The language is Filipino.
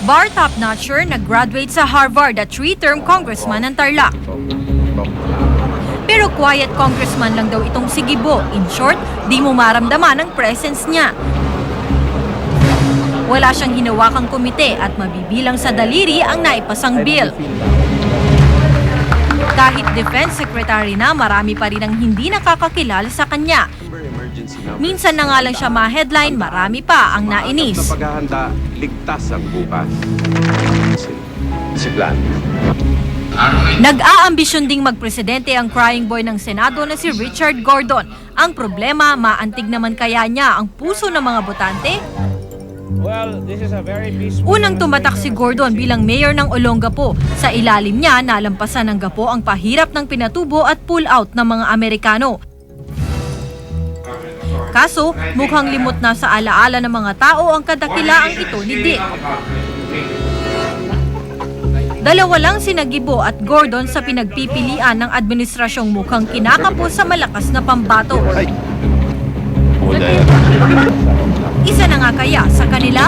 Bar top-notcher nag-graduate sa Harvard at 3-term congressman ng Tarlac. Pero quiet congressman lang daw itong si Gibo. In short, di mo maramdaman ang presence niya. Wala siyang hinawakang komite at mabibilang sa daliri ang naipasang bill. Kahit Defense Secretary na, marami pa rin ang hindi nakakakilala sa kanya. Minsan na nga lang siya ma-headline, marami pa ang nainis. Sa paghahanda, ligtas ang bukas. Si Plan. Nag-aambisyon ding magpresidente ang crying boy ng Senado na si Richard Gordon. Ang problema, maantig naman kaya niya ang puso ng mga botante? Unang tumatak si Gordon bilang mayor ng Olongapo. Sa ilalim niya, nalampasan ng Gapo ang pahirap ng pinatubo at pull-out ng mga Amerikano. Kaso, mukhang limot na sa alaala ng mga tao ang kadakilaang ito ni Dick. Dalawa lang sina Gibo at Gordon sa pinagpipilian ng administrasyong mukhang kinakapos sa malakas na pambato. Isa na nga kaya sa kanila?